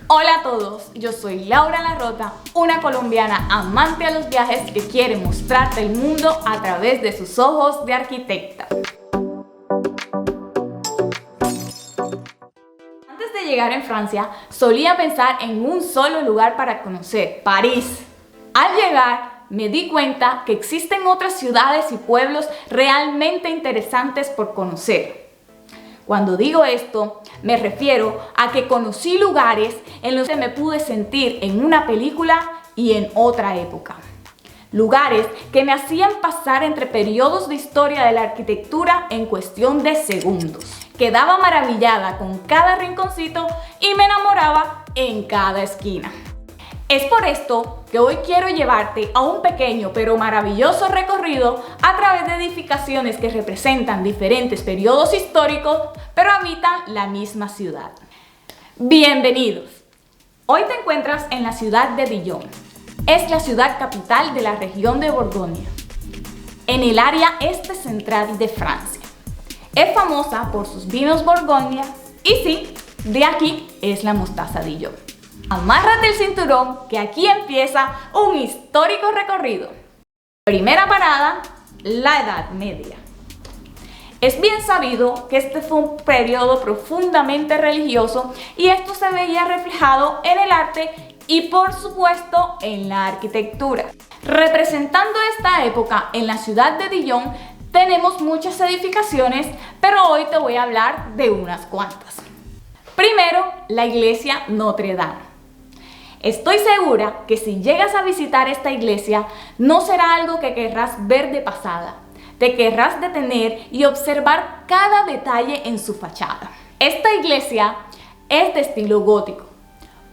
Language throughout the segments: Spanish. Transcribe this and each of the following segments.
Hola a todos, yo soy Laura Larrota, una colombiana amante a los viajes que quiere mostrarte el mundo a través de sus ojos de arquitecta. Antes de llegar en Francia, solía pensar en un solo lugar para conocer, París. Al llegar, me di cuenta que existen otras ciudades y pueblos realmente interesantes por conocer. Cuando digo esto, me refiero a que conocí lugares en los que me pude sentir en una película y en otra época. Lugares que me hacían pasar entre periodos de historia de la arquitectura en cuestión de segundos. Quedaba maravillada con cada rinconcito y me enamoraba en cada esquina. Es por esto que hoy quiero llevarte a un pequeño pero maravilloso recorrido a través de edificaciones que representan diferentes periodos históricos, pero habitan la misma ciudad. Bienvenidos. Hoy te encuentras en la ciudad de Dijon. Es la ciudad capital de la región de Borgoña, en el área este central de Francia. Es famosa por sus vinos Borgoña y sí, de aquí es la mostaza Dijon. Amárrate el cinturón que aquí empieza un histórico recorrido. Primera parada, la Edad Media. Es bien sabido que este fue un periodo profundamente religioso y esto se veía reflejado en el arte y por supuesto en la arquitectura. Representando esta época en la ciudad de Dijon tenemos muchas edificaciones, pero hoy te voy a hablar de unas cuantas. Primero, la iglesia Notre Dame. Estoy segura que si llegas a visitar esta iglesia, no será algo que querrás ver de pasada. Te querrás detener y observar cada detalle en su fachada. Esta iglesia es de estilo gótico,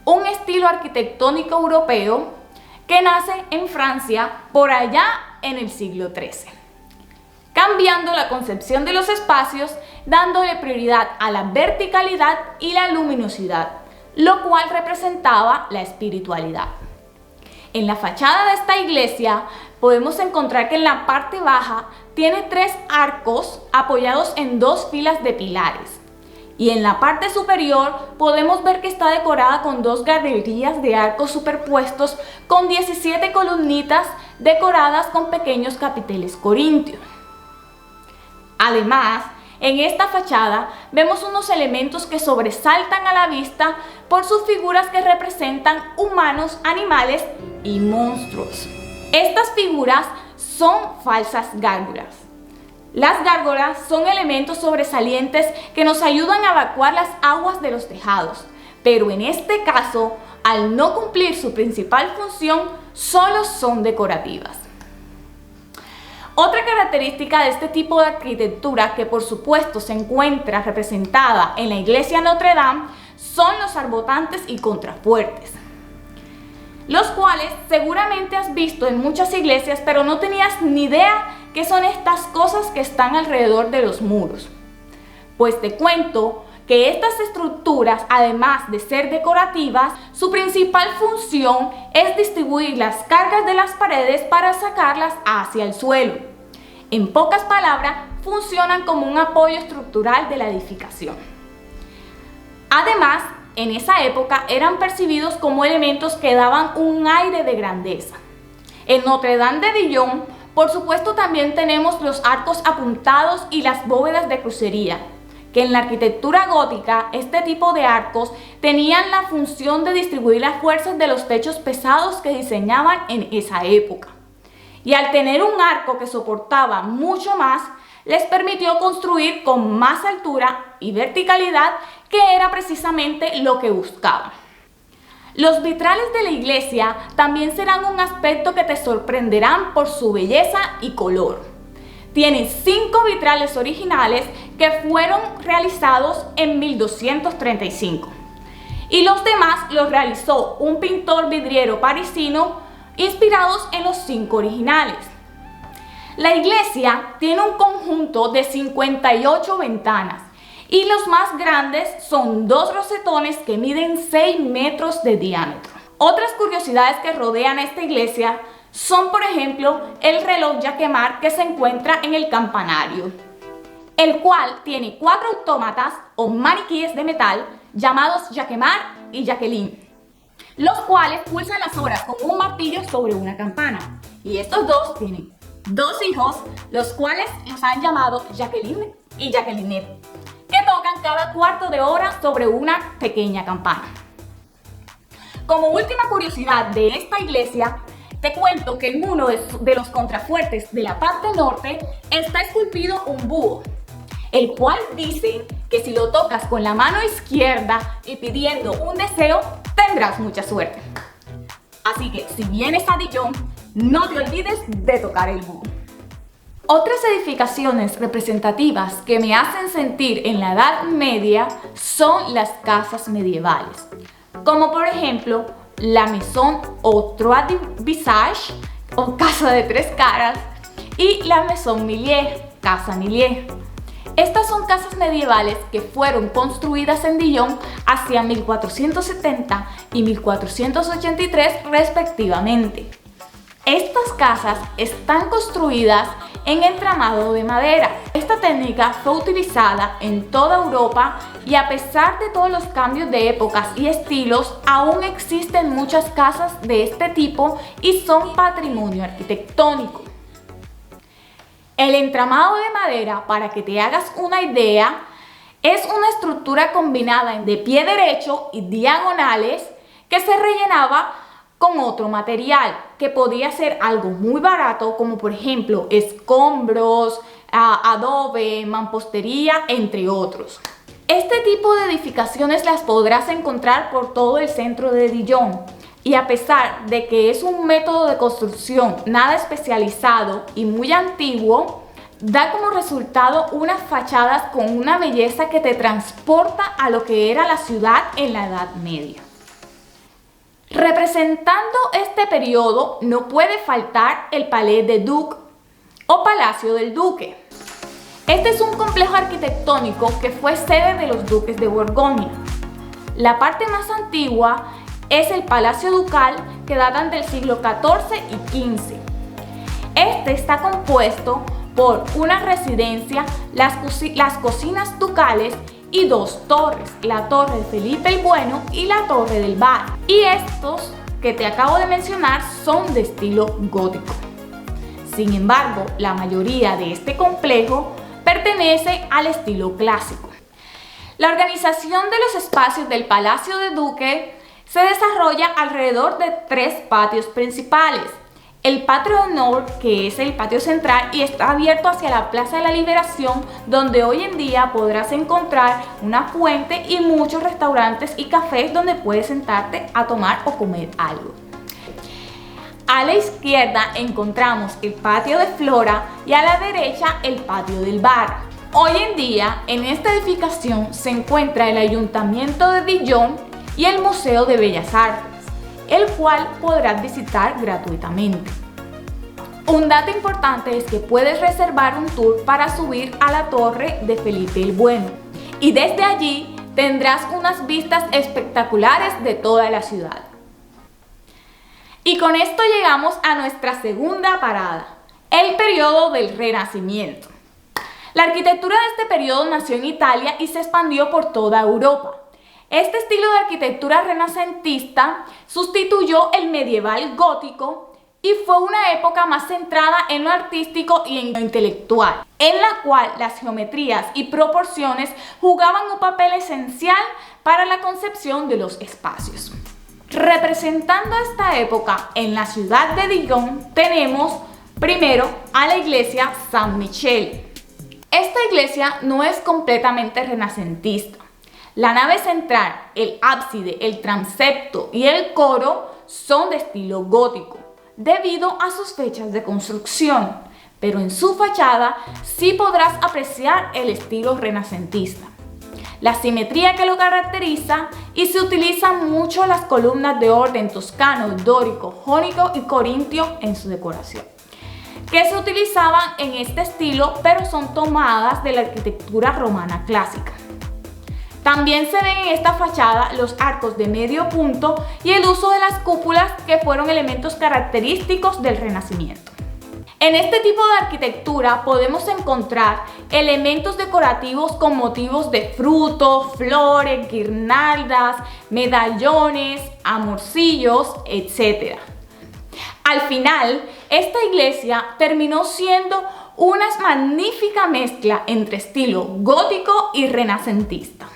un estilo arquitectónico europeo que nace en Francia por allá en el siglo XIII, cambiando la concepción de los espacios, dándole prioridad a la verticalidad y la luminosidad, lo cual representaba la espiritualidad. En la fachada de esta iglesia podemos encontrar que en la parte baja tiene 3 arcos apoyados en 2 filas de pilares. Y en la parte superior podemos ver que está decorada con 2 galerías de arcos superpuestos con 17 columnitas decoradas con pequeños capiteles corintios. Además, en esta fachada vemos unos elementos que sobresaltan a la vista por sus figuras que representan humanos, animales y monstruos. Estas figuras son falsas gárgolas. Las gárgolas son elementos sobresalientes que nos ayudan a evacuar las aguas de los tejados, pero en este caso, al no cumplir su principal función, solo son decorativas. Otra característica de este tipo de arquitectura, que por supuesto se encuentra representada en la iglesia Notre Dame, son los arbotantes y contrafuertes, los cuales seguramente has visto en muchas iglesias, pero no tenías ni idea qué son estas cosas que están alrededor de los muros. Pues te cuento que estas estructuras, además de ser decorativas, su principal función es distribuir las cargas de las paredes para sacarlas hacia el suelo. En pocas palabras, funcionan como un apoyo estructural de la edificación. Además, en esa época eran percibidos como elementos que daban un aire de grandeza. En Notre Dame de Dijon, por supuesto, también tenemos los arcos apuntados y las bóvedas de crucería, que en la arquitectura gótica este tipo de arcos tenían la función de distribuir las fuerzas de los techos pesados que diseñaban en esa época. Y al tener un arco que soportaba mucho más, les permitió construir con más altura y verticalidad, que era precisamente lo que buscaban. Los vitrales de la iglesia también serán un aspecto que te sorprenderán por su belleza y color. Tiene 5 vitrales originales que fueron realizados en 1235 y los demás los realizó un pintor vidriero parisino inspirados en los 5 originales. La iglesia tiene un conjunto de 58 ventanas y los más grandes son 2 rosetones que miden 6 metros de diámetro. Otras curiosidades que rodean esta iglesia son, por ejemplo, el reloj Jacquemart que se encuentra en el campanario, el cual tiene 4 autómatas o maniquíes de metal llamados Jacquemart y Jacqueline. los cuales pulsan las horas con un martillo sobre una campana. Y estos dos tienen dos hijos, los cuales los han llamado Jacqueline y Jacqueline, que tocan cada cuarto de hora sobre una pequeña campana. Como última curiosidad de esta iglesia, te cuento que en uno de los contrafuertes de la parte norte está esculpido un búho, el cual dicen que si lo tocas con la mano izquierda y pidiendo un deseo, tendrás mucha suerte. Así que si vienes a Dijon, no te olvides de tocar el búho. Otras edificaciones representativas que me hacen sentir en la Edad Media son las casas medievales, como por ejemplo la Maison aux Trois Visages o Casa de Tres Caras y la Maison Millier, Casa Millier. Estas son casas medievales que fueron construidas en Dijon hacia 1470 y 1483 respectivamente. Estas casas están construidas en entramado de madera. Esta técnica fue utilizada en toda Europa y a pesar de todos los cambios de épocas y estilos, aún existen muchas casas de este tipo y son patrimonio arquitectónico. El entramado de madera, para que te hagas una idea, es una estructura combinada de pie derecho y diagonales que se rellenaba con otro material que podía ser algo muy barato, como por ejemplo escombros, adobe, mampostería, entre otros. Este tipo de edificaciones las podrás encontrar por todo el centro de Dijon y a pesar de que es un método de construcción nada especializado y muy antiguo, da como resultado unas fachadas con una belleza que te transporta a lo que era la ciudad en la Edad Media. Representando este periodo no puede faltar el Palais de Duc o Palacio del Duque. Este es un complejo arquitectónico que fue sede de los duques de Borgoña. La parte más antigua es el Palacio Ducal, que datan del siglo XIV y XV. Este está compuesto por una residencia, las cocinas ducales y dos torres, la Torre de Felipe el Bueno y la Torre del Bar. Y estos que te acabo de mencionar son de estilo gótico. Sin embargo, la mayoría de este complejo pertenece al estilo clásico. La organización de los espacios del Palacio de Duque se desarrolla alrededor de tres patios principales. El patio de honor, que es el patio central y está abierto hacia la Plaza de la Liberación, donde hoy en día podrás encontrar una fuente y muchos restaurantes y cafés donde puedes sentarte a tomar o comer algo. A la izquierda encontramos el patio de Flora y a la derecha el patio del Bar. Hoy en día en esta edificación se encuentra el Ayuntamiento de Dijon y el Museo de Bellas Artes, el cual podrás visitar gratuitamente. Un dato importante es que puedes reservar un tour para subir a la Torre de Felipe el Bueno y desde allí tendrás unas vistas espectaculares de toda la ciudad. Y con esto llegamos a nuestra segunda parada, el periodo del Renacimiento. La arquitectura de este periodo nació en Italia y se expandió por toda Europa. Este estilo de arquitectura renacentista sustituyó el medieval gótico y fue una época más centrada en lo artístico y en lo intelectual, en la cual las geometrías y proporciones jugaban un papel esencial para la concepción de los espacios. Representando esta época en la ciudad de Dijon tenemos primero a la iglesia Saint-Michel. Esta iglesia no es completamente renacentista. La nave central, el ábside, el transepto y el coro son de estilo gótico, debido a sus fechas de construcción, pero en su fachada sí podrás apreciar el estilo renacentista, la simetría que lo caracteriza y se utilizan mucho las columnas de orden toscano, dórico, jónico y corintio en su decoración, que se utilizaban en este estilo pero son tomadas de la arquitectura romana clásica. También se ven en esta fachada los arcos de medio punto y el uso de las cúpulas que fueron elementos característicos del Renacimiento. En este tipo de arquitectura podemos encontrar elementos decorativos con motivos de frutos, flores, guirnaldas, medallones, amorcillos, etc. Al final, esta iglesia terminó siendo una magnífica mezcla entre estilo gótico y renacentista.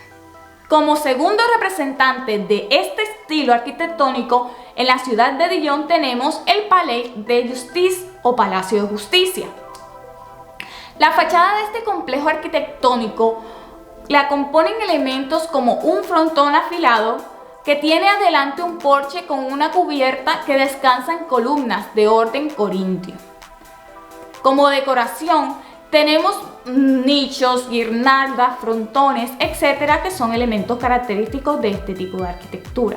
Como segundo representante de este estilo arquitectónico, en la ciudad de Dijon tenemos el Palais de Justice o Palacio de Justicia. La fachada de este complejo arquitectónico la componen elementos como un frontón afilado que tiene adelante un porche con una cubierta que descansa en columnas de orden corintio. Como decoración tenemos nichos, guirnaldas, frontones, etcétera, que son elementos característicos de este tipo de arquitectura.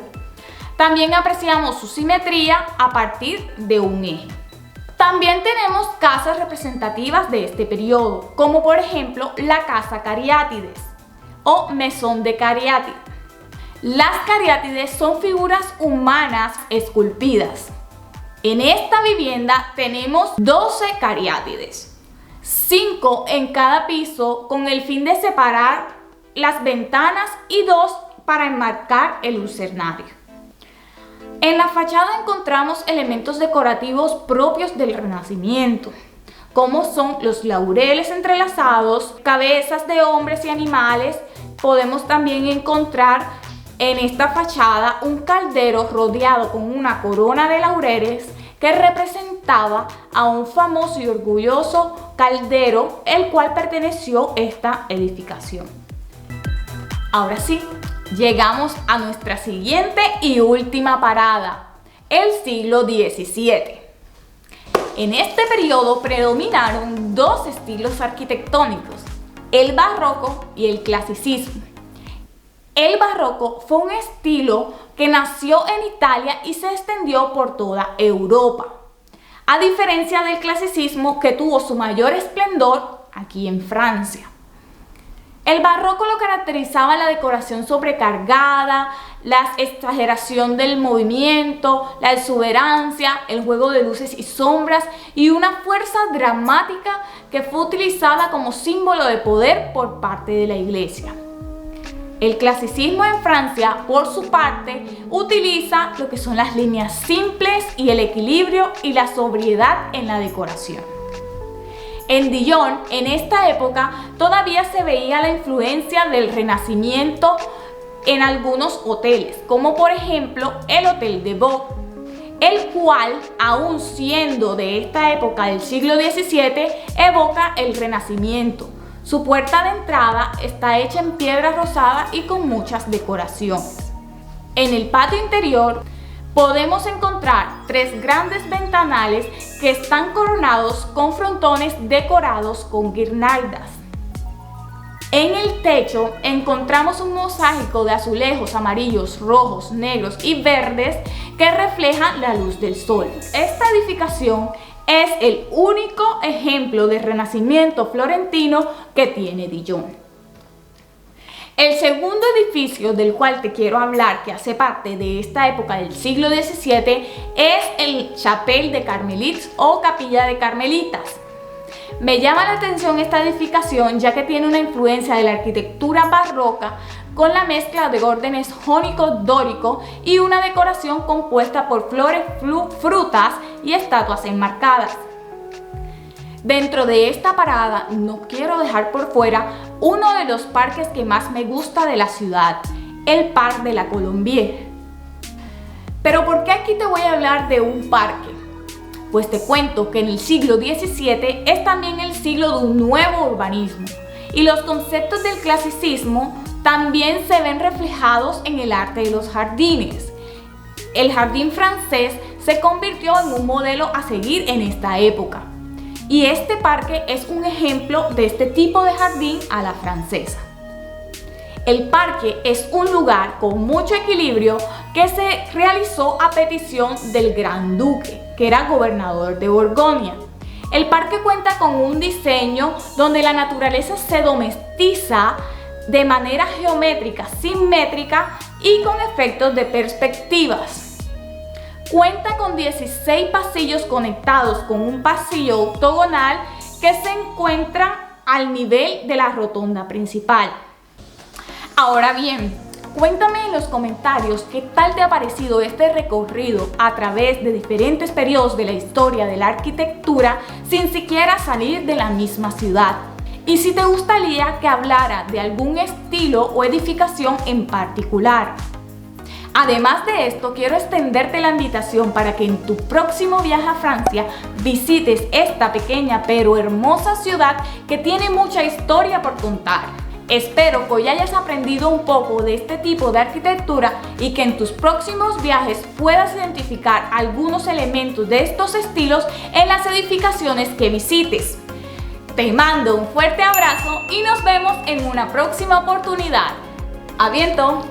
También apreciamos su simetría a partir de un eje. También tenemos casas representativas de este periodo, como por ejemplo la Casa Cariátides o Maison de Cariátides. Las cariátides son figuras humanas esculpidas. En esta vivienda tenemos 12 cariátides, 5 en cada piso con el fin de separar las ventanas y 2 para enmarcar el lucernario. En la fachada encontramos elementos decorativos propios del Renacimiento, como son los laureles entrelazados, cabezas de hombres y animales. Podemos también encontrar en esta fachada un caldero rodeado con una corona de laureles que representaba a un famoso y orgulloso caldero, el cual perteneció a esta edificación. Ahora sí, llegamos a nuestra siguiente y última parada, el siglo XVII. En este periodo predominaron dos estilos arquitectónicos, el barroco y el clasicismo. El barroco fue un estilo que nació en Italia y se extendió por toda Europa, a diferencia del clasicismo que tuvo su mayor esplendor aquí en Francia. El barroco lo caracterizaba la decoración sobrecargada, la exageración del movimiento, la exuberancia, el juego de luces y sombras y una fuerza dramática que fue utilizada como símbolo de poder por parte de la Iglesia. El clasicismo en Francia, por su parte, utiliza lo que son las líneas simples y el equilibrio y la sobriedad en la decoración. En Dijon, en esta época, todavía se veía la influencia del Renacimiento en algunos hoteles, como por ejemplo el Hotel de Vaux, el cual, aún siendo de esta época del siglo XVII, evoca el Renacimiento. Su puerta de entrada está hecha en piedra rosada y con muchas decoraciones. En el patio interior podemos encontrar 3 grandes ventanales que están coronados con frontones decorados con guirnaldas. En el techo encontramos un mosaico de azulejos amarillos, rojos, negros y verdes que reflejan la luz del sol. Esta edificación es el único ejemplo de renacimiento florentino que tiene Dijon. El segundo edificio del cual te quiero hablar, que hace parte de esta época del siglo XVII, es el Chapelle des Carmélites o Capilla de Carmelitas. Me llama la atención esta edificación ya que tiene una influencia de la arquitectura barroca con la mezcla de órdenes jónico-dórico y una decoración compuesta por flores, frutas y estatuas enmarcadas. Dentro de esta parada no quiero dejar por fuera uno de los parques que más me gusta de la ciudad, el Parc de la Colombière. Pero ¿por qué aquí te voy a hablar de un parque? Pues te cuento que en el siglo XVII es también el siglo de un nuevo urbanismo y los conceptos del clasicismo también se ven reflejados en el arte de los jardines. El jardín francés se convirtió en un modelo a seguir en esta época. Y este parque es un ejemplo de este tipo de jardín a la francesa. El parque es un lugar con mucho equilibrio que se realizó a petición del Gran Duque, que era gobernador de Borgoña. El parque cuenta con un diseño donde la naturaleza se domestiza de manera geométrica, simétrica y con efectos de perspectivas. Cuenta con 16 pasillos conectados con un pasillo octogonal que se encuentra al nivel de la rotonda principal. Ahora bien, cuéntame en los comentarios qué tal te ha parecido este recorrido a través de diferentes periodos de la historia de la arquitectura sin siquiera salir de la misma ciudad. Y si te gustaría que hablara de algún estilo o edificación en particular. Además de esto, quiero extenderte la invitación para que en tu próximo viaje a Francia visites esta pequeña pero hermosa ciudad que tiene mucha historia por contar. Espero que hoy hayas aprendido un poco de este tipo de arquitectura y que en tus próximos viajes puedas identificar algunos elementos de estos estilos en las edificaciones que visites. Te mando un fuerte abrazo y nos vemos en una próxima oportunidad. ¡A viento!